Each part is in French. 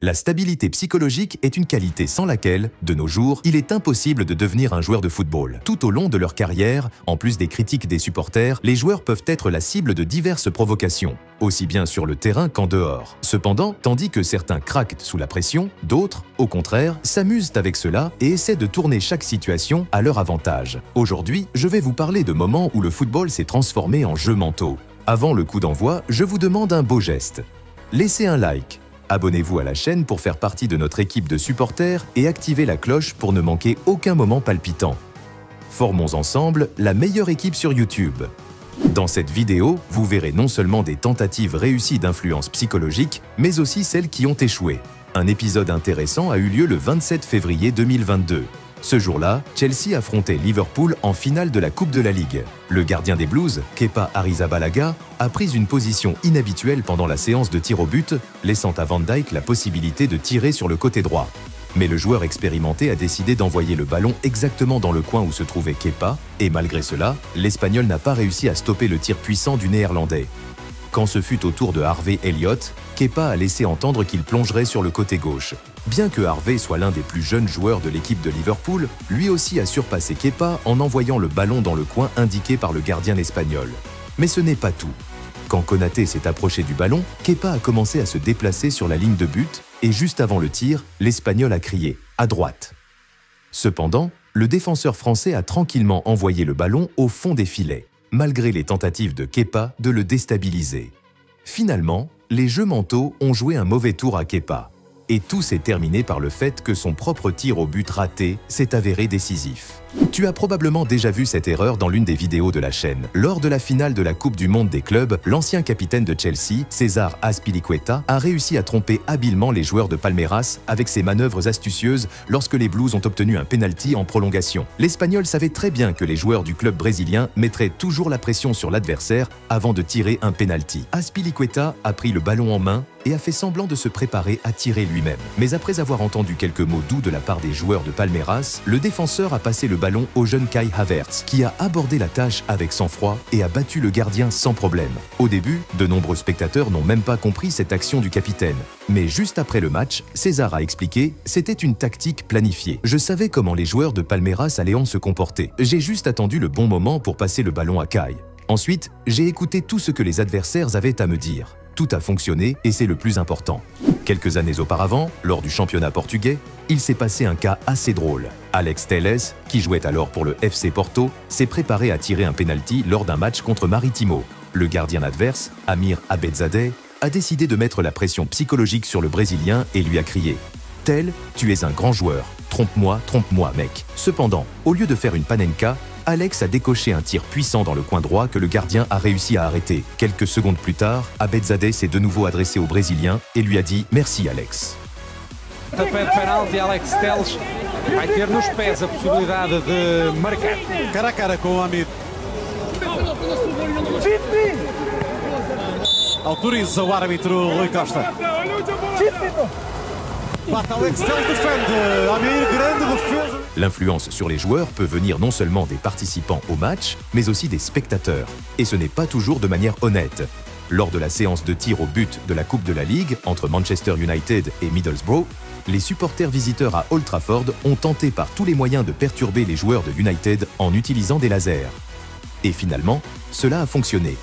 La stabilité psychologique est une qualité sans laquelle, de nos jours, il est impossible de devenir un joueur de football. Tout au long de leur carrière, en plus des critiques des supporters, les joueurs peuvent être la cible de diverses provocations, aussi bien sur le terrain qu'en dehors. Cependant, tandis que certains craquent sous la pression, d'autres, au contraire, s'amusent avec cela et essaient de tourner chaque situation à leur avantage. Aujourd'hui, je vais vous parler de moments où le football s'est transformé en jeu mentaux. Avant le coup d'envoi, je vous demande un beau geste. Laissez un like. Abonnez-vous à la chaîne pour faire partie de notre équipe de supporters et activez la cloche pour ne manquer aucun moment palpitant. Formons ensemble la meilleure équipe sur YouTube. Dans cette vidéo, vous verrez non seulement des tentatives réussies d'influence psychologique, mais aussi celles qui ont échoué. Un épisode intéressant a eu lieu le 27 février 2022. Ce jour-là, Chelsea affrontait Liverpool en finale de la Coupe de la Ligue. Le gardien des Blues, Kepa Arrizabalaga, a pris une position inhabituelle pendant la séance de tir au but, laissant à Van Dijk la possibilité de tirer sur le côté droit. Mais le joueur expérimenté a décidé d'envoyer le ballon exactement dans le coin où se trouvait Kepa, et malgré cela, l'Espagnol n'a pas réussi à stopper le tir puissant du Néerlandais. Quand ce fut au tour de Harvey Elliott, Kepa a laissé entendre qu'il plongerait sur le côté gauche. Bien que Harvey soit l'un des plus jeunes joueurs de l'équipe de Liverpool, lui aussi a surpassé Kepa en envoyant le ballon dans le coin indiqué par le gardien espagnol. Mais ce n'est pas tout. Quand Konaté s'est approché du ballon, Kepa a commencé à se déplacer sur la ligne de but et juste avant le tir, l'Espagnol a crié « à droite ». Cependant, le défenseur français a tranquillement envoyé le ballon au fond des filets, malgré les tentatives de Kepa de le déstabiliser. Finalement, les jeux mentaux ont joué un mauvais tour à Kepa. Et tout s'est terminé par le fait que son propre tir au but raté s'est avéré décisif. Tu as probablement déjà vu cette erreur dans l'une des vidéos de la chaîne. Lors de la finale de la Coupe du Monde des clubs, l'ancien capitaine de Chelsea, César Azpilicueta, a réussi à tromper habilement les joueurs de Palmeiras avec ses manœuvres astucieuses lorsque les Blues ont obtenu un penalty en prolongation. L'Espagnol savait très bien que les joueurs du club brésilien mettraient toujours la pression sur l'adversaire avant de tirer un penalty. Azpilicueta a pris le ballon en main et a fait semblant de se préparer à tirer lui-même. Mais après avoir entendu quelques mots doux de la part des joueurs de Palmeiras, le défenseur a passé le ballon au jeune Kai Havertz, qui a abordé la tâche avec sang-froid et a battu le gardien sans problème. Au début, de nombreux spectateurs n'ont même pas compris cette action du capitaine. Mais juste après le match, César a expliqué « C'était une tactique planifiée. Je savais comment les joueurs de Palmeiras allaient se comporter. J'ai juste attendu le bon moment pour passer le ballon à Kai. Ensuite, j'ai écouté tout ce que les adversaires avaient à me dire. Tout a fonctionné et c'est le plus important. » Quelques années auparavant, lors du championnat portugais, il s'est passé un cas assez drôle. Alex Telles, qui jouait alors pour le FC Porto, s'est préparé à tirer un penalty lors d'un match contre Maritimo. Le gardien adverse, Amir Abedzadeh, a décidé de mettre la pression psychologique sur le Brésilien et lui a crié « Tel, tu es un grand joueur. Trompe-moi, mec. » Cependant, au lieu de faire une panenka, Alex a décoché un tir puissant dans le coin droit que le gardien a réussi à arrêter. Quelques secondes plus tard, Abedzadeh s'est de nouveau adressé au Brésilien et lui a dit « Merci Alex ». Tapé de penalti, Alex Telles vai ter nos pés a possibilidade de marcar. Cara a cara com o Amir. Autoriza o árbitro Rui Costa. L'influence sur les joueurs peut venir non seulement des participants au match, mais aussi des spectateurs. Et ce n'est pas toujours de manière honnête. Lors de la séance de tir au but de la Coupe de la Ligue entre Manchester United et Middlesbrough, les supporters visiteurs à Old Trafford ont tenté par tous les moyens de perturber les joueurs de United en utilisant des lasers. Et finalement, cela a fonctionné.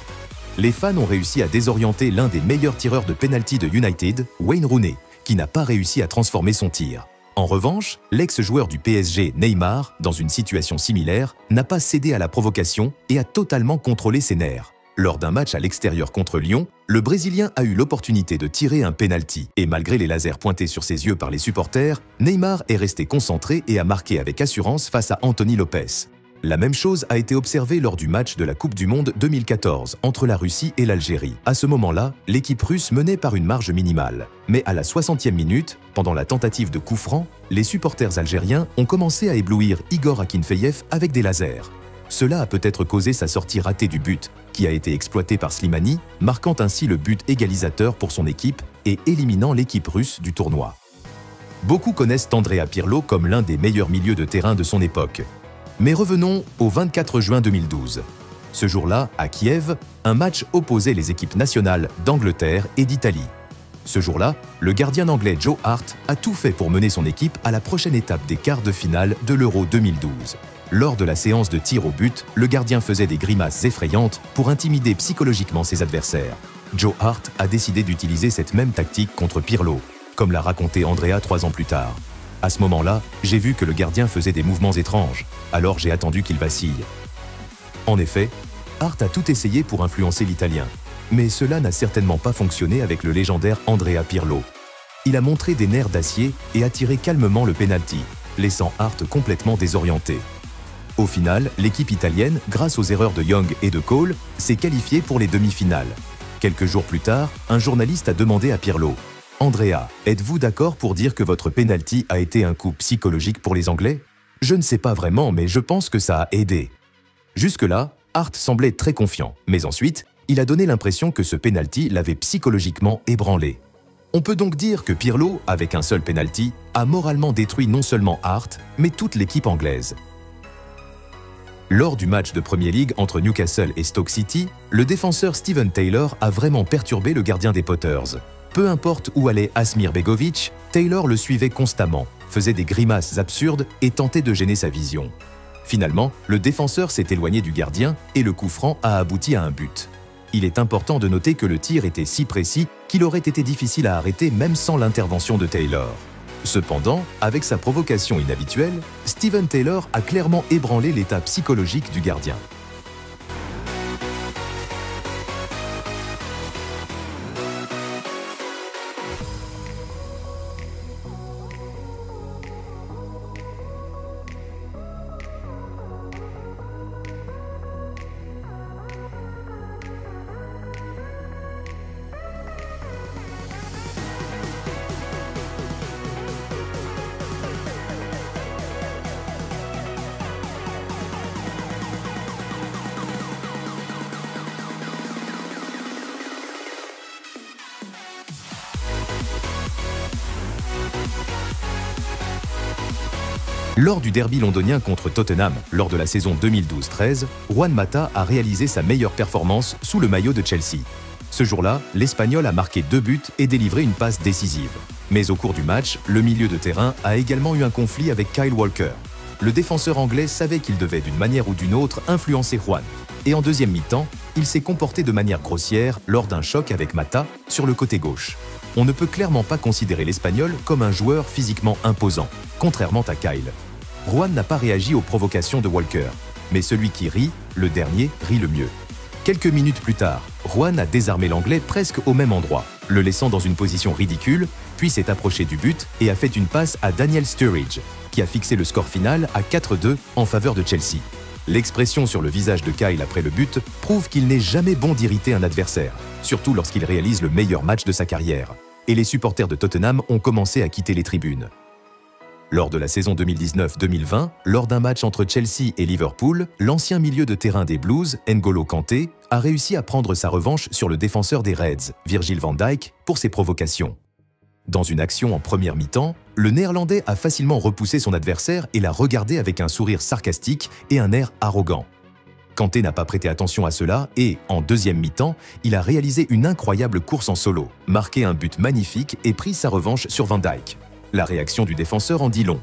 Les fans ont réussi à désorienter l'un des meilleurs tireurs de penalty de United, Wayne Rooney, qui n'a pas réussi à transformer son tir. En revanche, l'ex-joueur du PSG Neymar, dans une situation similaire, n'a pas cédé à la provocation et a totalement contrôlé ses nerfs. Lors d'un match à l'extérieur contre Lyon, le Brésilien a eu l'opportunité de tirer un penalty. Et malgré les lasers pointés sur ses yeux par les supporters, Neymar est resté concentré et a marqué avec assurance face à Anthony Lopez. La même chose a été observée lors du match de la Coupe du Monde 2014 entre la Russie et l'Algérie. À ce moment-là, l'équipe russe menait par une marge minimale. Mais à la 60e minute, pendant la tentative de coup franc, les supporters algériens ont commencé à éblouir Igor Akinfeyev avec des lasers. Cela a peut-être causé sa sortie ratée du but, qui a été exploitée par Slimani, marquant ainsi le but égalisateur pour son équipe et éliminant l'équipe russe du tournoi. Beaucoup connaissent Andrea Pirlo comme l'un des meilleurs milieux de terrain de son époque. Mais revenons au 24 juin 2012. Ce jour-là, à Kiev, un match opposait les équipes nationales d'Angleterre et d'Italie. Ce jour-là, le gardien anglais Joe Hart a tout fait pour mener son équipe à la prochaine étape des quarts de finale de l'Euro 2012. Lors de la séance de tir au but, le gardien faisait des grimaces effrayantes pour intimider psychologiquement ses adversaires. Joe Hart a décidé d'utiliser cette même tactique contre Pirlo, comme l'a raconté Andrea 3 ans plus tard. À ce moment-là, j'ai vu que le gardien faisait des mouvements étranges, alors j'ai attendu qu'il vacille. En effet, Hart a tout essayé pour influencer l'Italien, mais cela n'a certainement pas fonctionné avec le légendaire Andrea Pirlo. Il a montré des nerfs d'acier et a tiré calmement le penalty, laissant Hart complètement désorienté. Au final, l'équipe italienne, grâce aux erreurs de Young et de Cole, s'est qualifiée pour les demi-finales. Quelques jours plus tard, un journaliste a demandé à Pirlo « Andrea, êtes-vous d'accord pour dire que votre penalty a été un coup psychologique pour les Anglais ? Je ne sais pas vraiment, mais je pense que ça a aidé. » Jusque-là, Hart semblait très confiant, mais ensuite, il a donné l'impression que ce penalty l'avait psychologiquement ébranlé. On peut donc dire que Pirlo, avec un seul penalty, a moralement détruit non seulement Hart, mais toute l'équipe anglaise. Lors du match de Premier League entre Newcastle et Stoke City, le défenseur Steven Taylor a vraiment perturbé le gardien des Potters. Peu importe où allait Asmir Begovic, Taylor le suivait constamment, faisait des grimaces absurdes et tentait de gêner sa vision. Finalement, le défenseur s'est éloigné du gardien et le coup franc a abouti à un but. Il est important de noter que le tir était si précis qu'il aurait été difficile à arrêter même sans l'intervention de Taylor. Cependant, avec sa provocation inhabituelle, Steven Taylor a clairement ébranlé l'état psychologique du gardien. Lors du derby londonien contre Tottenham, lors de la saison 2012-13, Juan Mata a réalisé sa meilleure performance sous le maillot de Chelsea. Ce jour-là, l'Espagnol a marqué 2 buts et délivré une passe décisive. Mais au cours du match, le milieu de terrain a également eu un conflit avec Kyle Walker. Le défenseur anglais savait qu'il devait d'une manière ou d'une autre influencer Juan. Et en deuxième mi-temps, il s'est comporté de manière grossière lors d'un choc avec Mata sur le côté gauche. On ne peut clairement pas considérer l'Espagnol comme un joueur physiquement imposant, contrairement à Kyle. Juan n'a pas réagi aux provocations de Walker, mais celui qui rit, le dernier, rit le mieux. Quelques minutes plus tard, Juan a désarmé l'Anglais presque au même endroit, le laissant dans une position ridicule, puis s'est approché du but et a fait une passe à Daniel Sturridge, qui a fixé le score final à 4-2 en faveur de Chelsea. L'expression sur le visage de Kyle après le but prouve qu'il n'est jamais bon d'irriter un adversaire, surtout lorsqu'il réalise le meilleur match de sa carrière. Et les supporters de Tottenham ont commencé à quitter les tribunes. Lors de la saison 2019-2020, lors d'un match entre Chelsea et Liverpool, l'ancien milieu de terrain des Blues, N'Golo Kanté, a réussi à prendre sa revanche sur le défenseur des Reds, Virgil van Dijk, pour ses provocations. Dans une action en première mi-temps, le Néerlandais a facilement repoussé son adversaire et l'a regardé avec un sourire sarcastique et un air arrogant. Kanté n'a pas prêté attention à cela et, en deuxième mi-temps, il a réalisé une incroyable course en solo, marqué un but magnifique et pris sa revanche sur Van Dijk. La réaction du défenseur en dit long.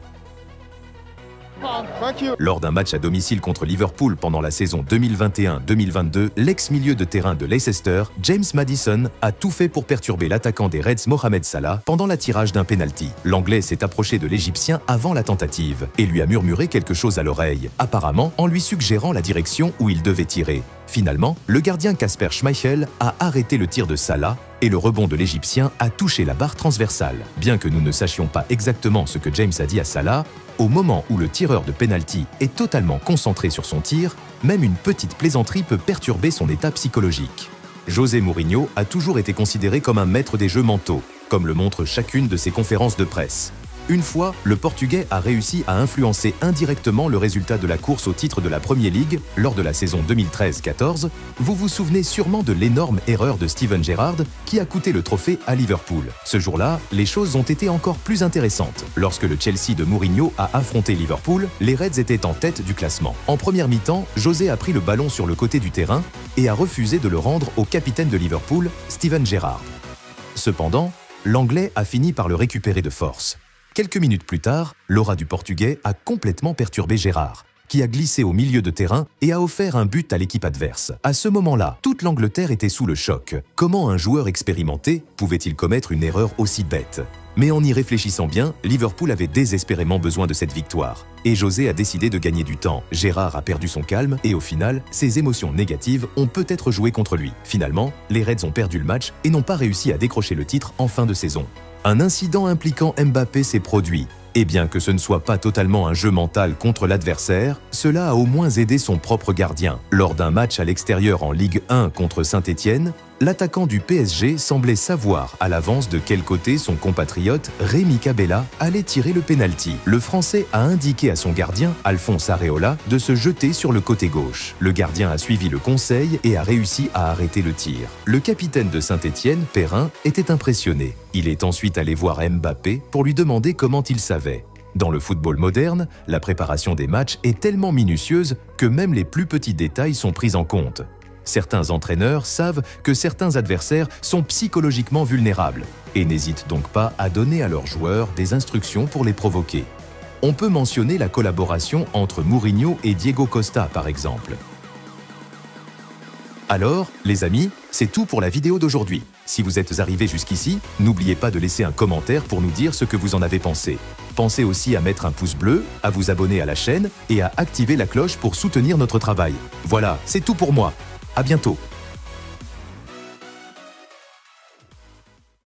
Lors d'un match à domicile contre Liverpool pendant la saison 2021-2022, l'ex-milieu de terrain de Leicester, James Maddison, a tout fait pour perturber l'attaquant des Reds Mohamed Salah pendant l'attirage d'un penalty. L'Anglais s'est approché de l'Égyptien avant la tentative et lui a murmuré quelque chose à l'oreille, apparemment en lui suggérant la direction où il devait tirer. Finalement, le gardien Kasper Schmeichel a arrêté le tir de Salah et le rebond de l'Égyptien a touché la barre transversale. Bien que nous ne sachions pas exactement ce que James a dit à Salah, au moment où le tireur de penalty est totalement concentré sur son tir, même une petite plaisanterie peut perturber son état psychologique. José Mourinho a toujours été considéré comme un maître des jeux mentaux, comme le montre chacune de ses conférences de presse. Une fois, le Portugais a réussi à influencer indirectement le résultat de la course au titre de la Premier League lors de la saison 2013-14. Vous vous souvenez sûrement de l'énorme erreur de Steven Gerrard qui a coûté le trophée à Liverpool. Ce jour-là, les choses ont été encore plus intéressantes. Lorsque le Chelsea de Mourinho a affronté Liverpool, les Reds étaient en tête du classement. En première mi-temps, José a pris le ballon sur le côté du terrain et a refusé de le rendre au capitaine de Liverpool, Steven Gerrard. Cependant, l'Anglais a fini par le récupérer de force. Quelques minutes plus tard, l'aura du Portugais a complètement perturbé Gérard, qui a glissé au milieu de terrain et a offert un but à l'équipe adverse. À ce moment-là, toute l'Angleterre était sous le choc. Comment un joueur expérimenté pouvait-il commettre une erreur aussi bête? Mais en y réfléchissant bien, Liverpool avait désespérément besoin de cette victoire. Et José a décidé de gagner du temps. Gérard a perdu son calme et au final, ses émotions négatives ont peut-être joué contre lui. Finalement, les Reds ont perdu le match et n'ont pas réussi à décrocher le titre en fin de saison. Un incident impliquant Mbappé s'est produit. Et bien que ce ne soit pas totalement un jeu mental contre l'adversaire, cela a au moins aidé son propre gardien. Lors d'un match à l'extérieur en Ligue 1 contre Saint-Étienne, l'attaquant du PSG semblait savoir à l'avance de quel côté son compatriote Rémi Cabella allait tirer le pénalty. Le Français a indiqué à son gardien, Alphonse Areola, de se jeter sur le côté gauche. Le gardien a suivi le conseil et a réussi à arrêter le tir. Le capitaine de Saint-Étienne, Perrin, était impressionné. Il est ensuite allé voir Mbappé pour lui demander comment il savait. Dans le football moderne, la préparation des matchs est tellement minutieuse que même les plus petits détails sont pris en compte. Certains entraîneurs savent que certains adversaires sont psychologiquement vulnérables et n'hésitent donc pas à donner à leurs joueurs des instructions pour les provoquer. On peut mentionner la collaboration entre Mourinho et Diego Costa par exemple. Alors, les amis, c'est tout pour la vidéo d'aujourd'hui. Si vous êtes arrivés jusqu'ici, n'oubliez pas de laisser un commentaire pour nous dire ce que vous en avez pensé. Pensez aussi à mettre un pouce bleu, à vous abonner à la chaîne et à activer la cloche pour soutenir notre travail. Voilà, c'est tout pour moi. À bientôt.